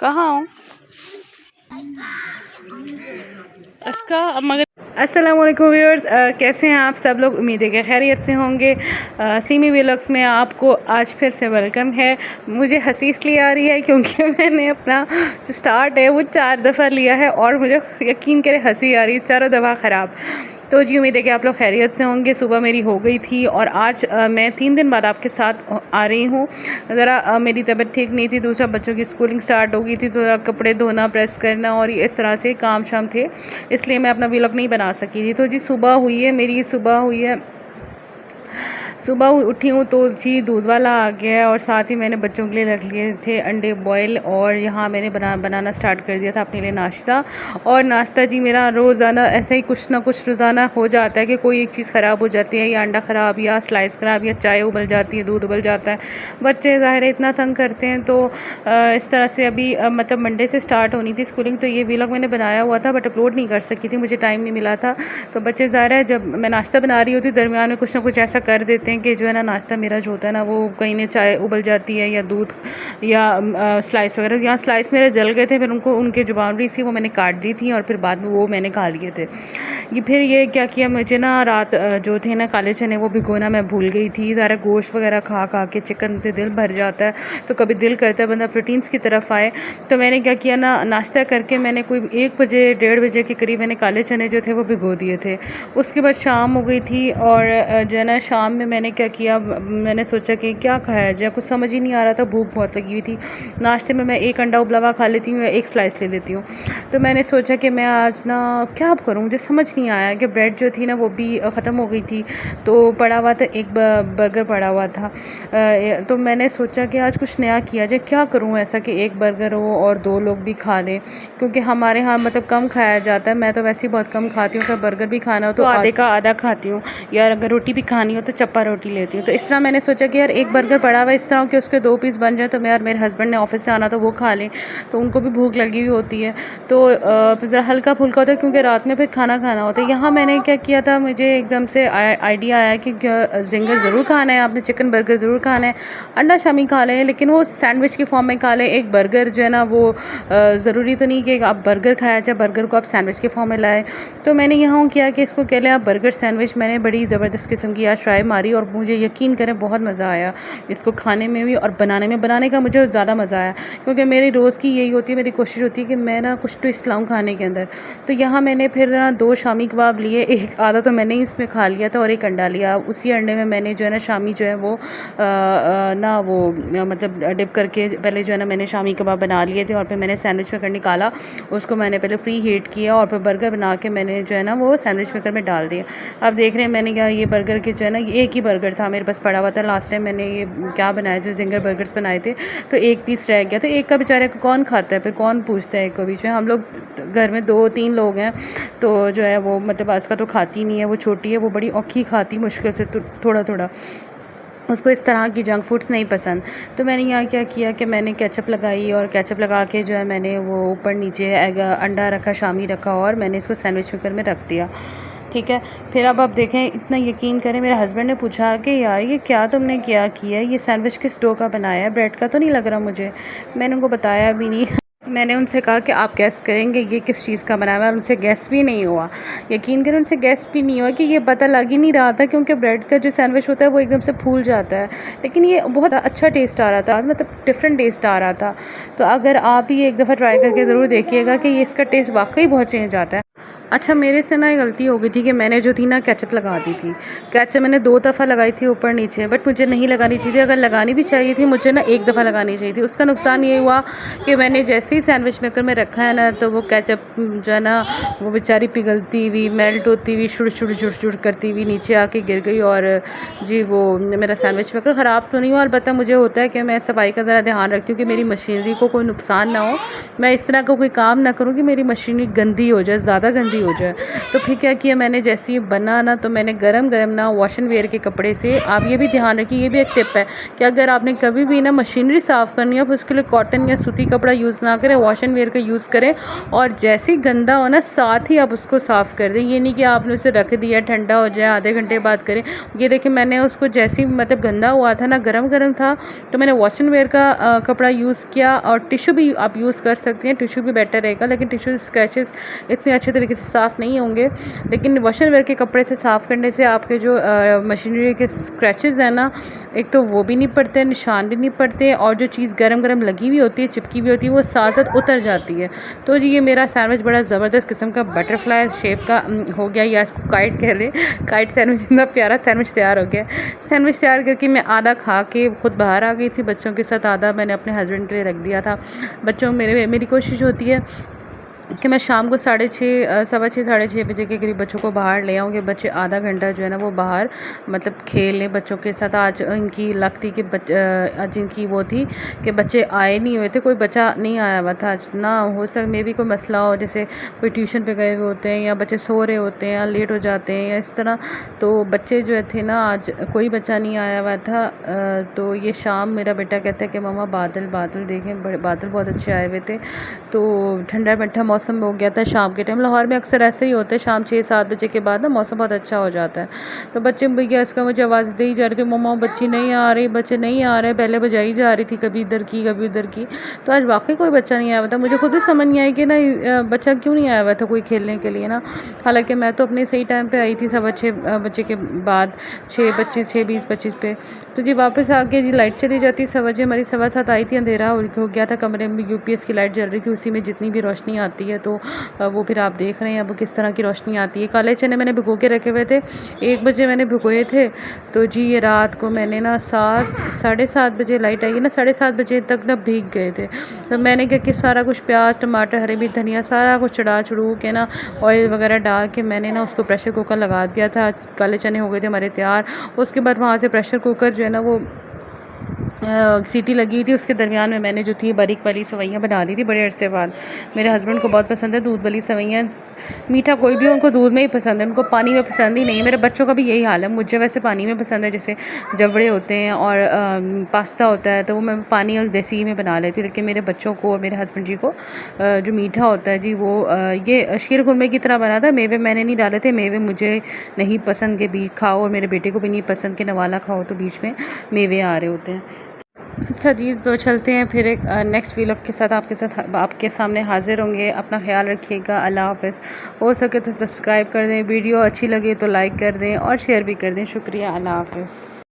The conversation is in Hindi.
कहाँ हूँ इसका अब मगर। अस्सलामुअलैकुम व्यूअर्स, कैसे हैं आप सब लोग। उम्मीद है कि खैरियत से होंगे। सीमी व्लॉग्स में आपको आज फिर से वेलकम है। मुझे हंसी इसलिए आ रही है क्योंकि मैंने अपना जो स्टार्ट है वो 4 दफ़ा लिया है और मुझे यकीन करें हंसी आ रही है, चारों दफ़ा ख़राब। तो जी उम्मीद है कि आप लोग खैरियत से होंगे। सुबह मेरी हो गई थी और आज मैं 3 दिन बाद आपके साथ आ रही हूँ। ज़रा मेरी तबीयत ठीक नहीं थी, दूसरा बच्चों की स्कूलिंग स्टार्ट हो गई थी, तो कपड़े धोना, प्रेस करना और इस तरह से काम शाम थे, इसलिए मैं अपना व्लॉग नहीं बना सकी थी। तो जी सुबह हुई है, मेरी सुबह हुई है। सुबह उठी हूँ तो जी दूध वाला आ गया है और साथ ही मैंने बच्चों के लिए रख लिए थे अंडे बॉयल और यहाँ मैंने बनाना स्टार्ट कर दिया था अपने लिए नाश्ता। और नाश्ता जी मेरा रोज़ाना ऐसे ही कुछ ना कुछ रोज़ाना हो जाता है कि कोई एक चीज़ ख़राब हो जाती है, या अंडा ख़राब या स्लाइस ख़राब या चाय उबल जाती है, दूध उबल जाता है। बच्चे ज़ाहिर है इतना तंग करते हैं। तो इस तरह से अभी मतलब मंडे से स्टार्ट होनी थी स्कूलिंग, तो ये व्लॉग मैंने बनाया हुआ था बट अपलोड नहीं कर सकी थी, मुझे टाइम नहीं मिला था। तो बच्चे ज़ाहिर है जब मैं नाश्ता बना रही होती दरमियान में कुछ ना कुछ ऐसा कर देते हैं कि जो है ना नाश्ता मेरा जो होता है ना वो कहीं ने चाय उबल जाती है या दूध या स्लाइस वगैरह। यहाँ स्लाइस मेरे जल गए थे, फिर उनको उनके जो बाउंड्री थी वो मैंने काट दी थी और फिर बाद में वो मैंने खा लिए थे। ये फिर ये क्या किया, मुझे ना रात जो थे ना काले चने वो भिगोना मैं भूल गई थी। ज़रा गोश्त वगैरह खा खा के चिकन से दिल भर जाता है, तो कभी दिल करता है बंदा प्रोटीन्स की तरफ आए। तो मैंने क्या किया ना, नाश्ता करके मैंने कोई 1 बजे 1:30 बजे के करीब मैंने काले चने जो थे वो भिगो दिए थे। उसके बाद शाम हो गई थी और जो है ना शाम में मैंने क्या किया, मैंने सोचा कि क्या खाया जाए, कुछ समझ ही नहीं आ रहा था, भूख बहुत लगी हुई थी। नाश्ते में मैं 1 अंडा उबला हुआ खा लेती हूँ या 1 स्लाइस ले लेती हूँ। तो मैंने सोचा कि मैं आज ना क्या करूँ, मुझे समझ नहीं आया कि ब्रेड जो थी ना वो भी ख़त्म हो गई थी, तो पड़ा हुआ था एक बर्गर पड़ा हुआ था। तो मैंने सोचा कि आज कुछ नया किया जाए, क्या करूँ ऐसा कि 1 बर्गर हो और 2 लोग भी खा लें, क्योंकि हमारे यहाँ मतलब कम खाया जाता है। मैं तो वैसे ही बहुत कम खाती हूँ, अगर बर्गर भी खाना हो तो आधे का आधा खाती हूँ, या अगर रोटी भी खानी हो तो चप्पा रोटी लेती हूँ। तो इस तरह मैंने सोचा कि यार 1 बर्गर पड़ा हुआ इस तरह कि उसके 2 पीस बन जाए, तो मैं और मेरे हस्बैंड ने ऑफिस से आना तो वो खा लें, तो उनको भी भूख लगी हुई होती है। तो ज़रा हल्का फुल्का होता है क्योंकि रात में फिर खाना खाना होता है। यहाँ मैंने क्या किया था, मुझे एकदम से आइडिया आया कि जिंगर ज़रूर खाना है आपने, चिकन बर्गर ज़रूर खाना है, अंडा शामी खा लें, लेकिन वो सैंडविच की फॉर्म में खा लें। एक बर्गर जो है ना वो ज़रूरी तो नहीं कि आप बर्गर खाया जाए, बर्गर को आप सैंडविच के फॉर्म में लाए। तो मैंने यहाँ किया कि इसको कह लें आप बर्गर सैंडविच। मैंने बड़ी ज़बरदस्त किस्म की आज ट्राई मारी और मुझे यकीन करें बहुत मज़ा आया इसको खाने में भी और बनाने का मुझे ज़्यादा मज़ा आया, क्योंकि मेरी रोज़ की यही होती है, मेरी कोशिश होती है कि मैं ना कुछ ट्विस्ट लाऊं खाने के अंदर। तो यहाँ मैंने फिर ना 2 शामी कबाब लिए, एक आधा तो मैंने ही इसमें खा लिया था और एक अंडा लिया। उसी अंडे में मैंने जो है ना शामी जो है वो ना वो मतलब डिप करके पहले जो है ना मैंने शामी कबाब बना लिए थे और फिर मैंने सैंडविच मेकर निकाला, उसको मैंने पहले प्री हीट किया और फिर बर्गर बना के मैंने जो है ना वो सैंडविच मेकर में डाल दिया। अब देख रहे हैं मैंने क्या, ये बर्गर के जो है ना एक ही बर्गर था मेरे पास पड़ा हुआ था। लास्ट टाइम मैंने ये क्या बनाया जो जिंगर बर्गर्स बनाए थे, तो 1 पीस रह गया था। एक का बेचारे को कौन खाता है, फिर कौन पूछता है एक को बीच में। हम लोग घर में 2-3 लोग हैं, तो जो है वो मतलब आज का तो खाती नहीं है, वो छोटी है, वो बड़ी औखी खाती मुश्किल से, तो थोड़ा थोड़ा उसको इस तरह की जंक फूड्स नहीं पसंद। तो मैंने यहाँ क्या किया कि मैंने केचप लगाई और केचप लगा के जो है मैंने वो ऊपर नीचे अंडा रखा, शामी रखा और मैंने इसको सैंडविच मेकर में रख दिया। ठीक है, फिर अब आप देखें, इतना यकीन करें मेरे हस्बैंड ने पूछा कि यार ये क्या तुमने क्या किया, ये सैंडविच किस डो का बनाया है, ब्रेड का तो नहीं लग रहा मुझे। मैंने उनको बताया भी नहीं। मैंने उनसे कहा कि आप गैस करेंगे ये किस चीज़ का बना हुआ है, उनसे गैस भी नहीं हुआ। यकीन करें उनसे गैस भी नहीं हुआ कि ये पता लग ही नहीं रहा था, क्योंकि ब्रेड का जो सैंडविच होता है वो एकदम से फूल जाता है, लेकिन ये बहुत अच्छा टेस्ट आ रहा था, मतलब डिफरेंट टेस्ट आ रहा था। तो अगर आप ही एक दफ़ा ट्राई करके ज़रूर देखिएगा कि ये इसका टेस्ट वाकई बहुत चेंज आता है। अच्छा, मेरे से ना ये गलती हो गई थी कि मैंने जो थी ना केचप लगा दी थी। केचप मैंने 2 दफ़ा लगाई थी ऊपर नीचे, बट मुझे नहीं लगानी चाहिए थी। अगर लगानी भी चाहिए थी मुझे ना 1 दफ़ा लगानी चाहिए थी। उसका नुकसान ये हुआ कि मैंने जैसे ही सैंडविच मेकर में रखा है ना, तो वो केचप जो है ना वो बेचारी पिघलती हुई, मेल्ट होती हुई, शुड़ शुड़ शुड़ शुड़ करती हुई नीचे आके गिर गई। और जी वो मेरा सैंडविच मेकर ख़राब तो नहीं हुआ, अलबत्ता मुझे होता है कि मैं सफाई का ज़रा ध्यान रखती हूँ कि मेरी मशीनरी को कोई नुकसान ना हो। मैं इस तरह का कोई काम ना करूँ कि मेरी मशीनरी गंदी हो जाए, ज़्यादा गंदी हो जाए। तो फिर क्या किया मैंने, जैसे ही बना ना तो मैंने गरम गरम ना वॉश एंड वेयर के कपड़े से, आप ये भी ध्यान रखिए, ये भी एक टिप है कि अगर आपने कभी भी ना मशीनरी साफ़ करनी है, उसके लिए कॉटन या सूती कपड़ा यूज़ ना करें, वॉश एंड वेयर का यूज़ करें। और जैसे ही गंदा हो ना साथ ही आप उसको साफ़ कर दें। ये नहीं कि आपने उसे रख दिया ठंडा हो जाए आधे घंटे बाद करें। ये देखिए मैंने उसको जैसे ही मतलब गंदा हुआ था ना, गरम गरम था, तो मैंने वॉश एंड वेयर का कपड़ा यूज़ किया। और टिशू भी आप यूज़ कर सकती हैं, टिशू भी बेटर रहेगा, लेकिन टिशू स्क्रैचेस इतने अच्छे तरीके से साफ़ नहीं होंगे। लेकिन वॉश एंड वेयर के कपड़े से साफ़ करने से आपके जो मशीनरी के स्क्रैचेस हैं ना, एक तो वो भी नहीं पड़ते, निशान भी नहीं पड़ते, और जो चीज़ गरम गरम लगी हुई होती है, चिपकी हुई होती है, वो साथ साथ उतर जाती है। तो जी ये मेरा सैंडविच बड़ा ज़बरदस्त किस्म का बटरफ्लाई शेप का हो गया, या इसको काइट कह लें, काइट सैंडविच। इतना प्यारा सैंडविच तैयार हो गया। सैंडविच तैयार करके मैं आधा खा के खुद बाहर आ गई थी बच्चों के साथ, आधा मैंने अपने हस्बैंड के लिए रख दिया था। बच्चों मेरी कोशिश होती है कि मैं शाम को 6:30 सवा 6 साढ़े 6 बजे के करीब बच्चों को बाहर ले आऊँ कि बच्चे आधा घंटा जो है ना वो बाहर मतलब खेल लें बच्चों के साथ। आज इनकी लक थी कि आज इनकी वो थी कि बच्चे आए नहीं हुए थे, कोई बच्चा नहीं आया हुआ था आज ना। हो सक मे भी कोई मसला हो, जैसे कोई ट्यूशन पे गए हुए होते हैं या बच्चे सो रहे होते हैं या लेट हो जाते हैं या इस तरह। तो बच्चे जो थे ना आज कोई बच्चा नहीं आया हुआ था। तो ये शाम मेरा बेटा कहता है कि मम्मा बादल बादल देखें, बादल बहुत अच्छे आए हुए थे। तो ठंडा ठंडा मौसम हो गया था शाम के टाइम। लाहौर में अक्सर ऐसे ही होता है, शाम 6-7 बजे के बाद ना मौसम बहुत अच्छा हो जाता है। तो बच्चे भैया इसका मुझे आवाज़ दे ही जा रही थी, मम्मा बच्ची नहीं आ रही, बच्चे नहीं आ रहे। पहले बजाई जा रही थी कभी इधर की कभी उधर की। तो आज वाकई कोई बच्चा नहीं आया हुआ था। मुझे खुद ही समझ नहीं आई कि ना बच्चा क्यों नहीं आया हुआ था कोई खेलने के लिए ना। हालांकि मैं तो अपने सही टाइम पे आई थी, 6:15 बजे के बाद, 6:25 6:20-25 पे। तो जी वापस आके जी लाइट चली जाती 6 हमारी 7:15 आई थी, अंधेरा हो गया था कमरे में। यूपीएस की लाइट जल रही थी, उसी में जितनी भी रोशनी आती है। तो वो फिर आप देख रहे हैं अब किस तरह की रोशनी आती है। काले चने मैंने भिगो के रखे हुए थे, 1 बजे मैंने भिगोए थे। तो जी ये रात को मैंने ना 7 साढ़े 7 बजे लाइट आई है ना, 7:30 बजे तक ना भीग गए थे। तो मैंने क्या कि सारा कुछ प्याज टमाटर हरी मिर्च धनिया सारा कुछ चढ़ू के ना ऑयल वगैरह डाल के मैंने ना उसको प्रेशर कुकर लगा दिया था। काले चने हो गए थे हमारे तैयार। उसके बाद वहाँ से प्रेशर कुकर जो है ना वो सीटी लगी थी, उसके दरमियान में मैंने जो थी बारीक वाली सेवइयाँ बना ली थी बड़े अरसे बाद। मेरे हस्बैंड को बहुत पसंद है दूध वाली सेवइयाँ। मीठा कोई भी उनको दूध में ही पसंद है, उनको पानी में पसंद ही नहीं है। मेरे बच्चों का भी यही हाल है। मुझे वैसे पानी में पसंद है, जैसे जवड़े होते हैं और पास्ता होता है तो वो मैं पानी और देसी घी में बना लेती हूँ। लेकिन मेरे बच्चों को और मेरे हस्बैंड जी को जो मीठा होता है जी वो ये शीर खुरमे की तरह बना था। मेवे मैंने नहीं डाले थे, मेवे मुझे नहीं पसंद के बीच खाओ, और मेरे बेटे को भी नहीं पसंद कि नवाला खाओ तो बीच में मेवे आ रहे होते हैं। अच्छा जी, तो चलते हैं फिर एक नेक्स्ट व्लॉग के साथ आपके सामने हाजिर होंगे। अपना ख्याल रखिएगा। अल्लाह हाफ़िज़। हो सके तो सब्सक्राइब कर दें, वीडियो अच्छी लगे तो लाइक कर दें और शेयर भी कर दें। शुक्रिया। अल्लाह हाफ़िज़।